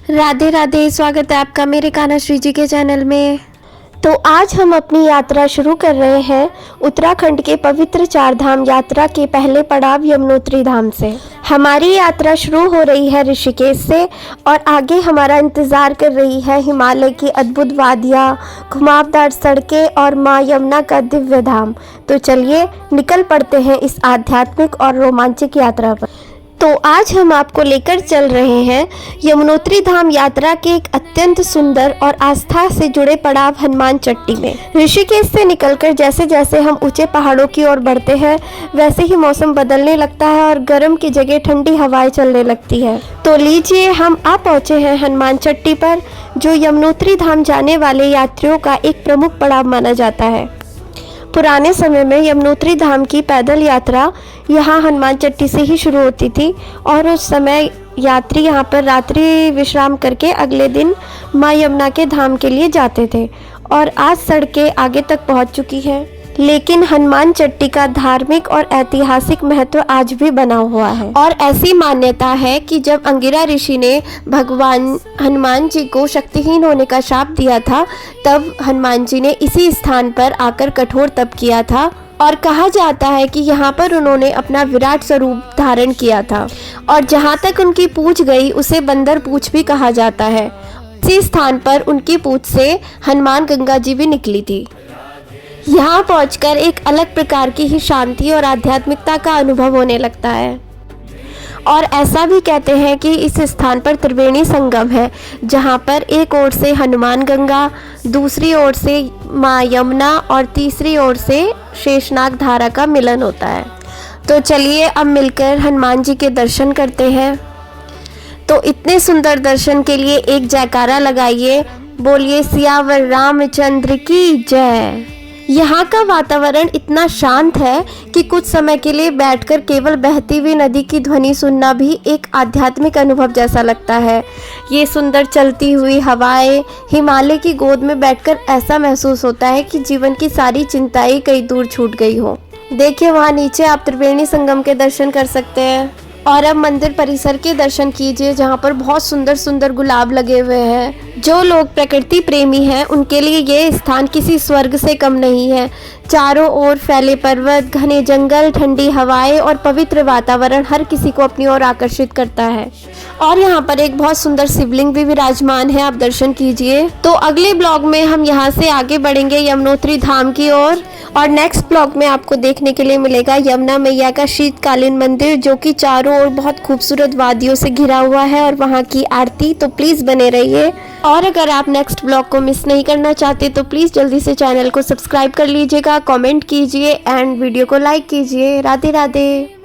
राधे राधे। स्वागत है आपका मेरे कान्हा श्री जी के चैनल में। तो आज हम अपनी यात्रा शुरू कर रहे हैं उत्तराखंड के पवित्र चार धाम यात्रा के पहले पड़ाव यमुनोत्री धाम से। हमारी यात्रा शुरू हो रही है ऋषिकेश से और आगे हमारा इंतज़ार कर रही है हिमालय की अद्भुत वादियाँ, घुमावदार सड़कें और माँ यमुना का दिव्य धाम। तो चलिए निकल पड़ते हैं इस आध्यात्मिक और रोमांचक यात्रा पर। तो आज हम आपको लेकर चल रहे हैं यमुनोत्री धाम यात्रा के एक अत्यंत सुंदर और आस्था से जुड़े पड़ाव हनुमान चट्टी में। ऋषिकेश से निकलकर जैसे जैसे हम ऊंचे पहाड़ों की ओर बढ़ते हैं वैसे ही मौसम बदलने लगता है और गर्म की जगह ठंडी हवाएं चलने लगती है। तो लीजिए हम आ पहुंचे हैं हनुमान चट्टी पर, जो यमुनोत्री धाम जाने वाले यात्रियों का एक प्रमुख पड़ाव माना जाता है। पुराने समय में यमुनोत्री धाम की पैदल यात्रा यहाँ हनुमान चट्टी से ही शुरू होती थी और उस समय यात्री यहाँ पर रात्रि विश्राम करके अगले दिन माँ यमुना के धाम के लिए जाते थे। और आज सड़कें आगे तक पहुँच चुकी हैं, लेकिन हनुमान चट्टी का धार्मिक और ऐतिहासिक महत्व आज भी बना हुआ है। और ऐसी मान्यता है कि जब अंगिरा ऋषि ने भगवान हनुमान जी को शक्तिहीन होने का शाप दिया था, तब हनुमान जी ने इसी स्थान पर आकर कठोर तप किया था और कहा जाता है कि यहाँ पर उन्होंने अपना विराट स्वरूप धारण किया था और जहाँ तक उनकी पूंछ गई उसे बंदर पूंछ भी कहा जाता है। इसी स्थान पर उनकी पूंछ से हनुमान गंगा जी भी निकली थी। यहाँ पहुंचकर एक अलग प्रकार की ही शांति और आध्यात्मिकता का अनुभव होने लगता है। और ऐसा भी कहते हैं कि इस स्थान पर त्रिवेणी संगम है, जहाँ पर एक ओर से हनुमान गंगा, दूसरी ओर से माँ यमुना और तीसरी ओर से शेषनाग धारा का मिलन होता है। तो चलिए अब मिलकर हनुमान जी के दर्शन करते हैं। तो इतने सुंदर दर्शन के लिए एक जयकारा लगाइए, बोलिए सियावर रामचंद्र की जय। यहाँ का वातावरण इतना शांत है कि कुछ समय के लिए बैठकर केवल बहती हुई नदी की ध्वनि सुनना भी एक आध्यात्मिक अनुभव जैसा लगता है। ये सुंदर चलती हुई हवाएं, हिमालय की गोद में बैठकर ऐसा महसूस होता है कि जीवन की सारी चिंताएं कहीं दूर छूट गई हो। देखिए वहाँ नीचे आप त्रिवेणी संगम के दर्शन कर सकते हैं। और अब मंदिर परिसर के दर्शन कीजिए, जहाँ पर बहुत सुंदर सुंदर गुलाब लगे हुए हैं। जो लोग प्रकृति प्रेमी हैं उनके लिए ये स्थान किसी स्वर्ग से कम नहीं है। चारों ओर फैले पर्वत, घने जंगल, ठंडी हवाएं और पवित्र वातावरण हर किसी को अपनी ओर आकर्षित करता है। और यहाँ पर एक बहुत सुंदर शिवलिंग भी विराजमान है, आप दर्शन कीजिए। तो अगले ब्लॉग में हम यहाँ से आगे बढ़ेंगे यमुनोत्री धाम की ओर और नेक्स्ट ब्लॉग में आपको देखने के लिए मिलेगा यमुना मैया का शीतकालीन मंदिर, जो कि चारों ओर बहुत खूबसूरत वादियों से घिरा हुआ है, और वहाँ की आरती। तो प्लीज़ बने रहिए। और अगर आप नेक्स्ट ब्लॉग को मिस नहीं करना चाहते तो प्लीज़ जल्दी से चैनल को सब्सक्राइब कर लीजिएगा, कमेंट कीजिए एंड वीडियो को लाइक कीजिए। राधे राधे।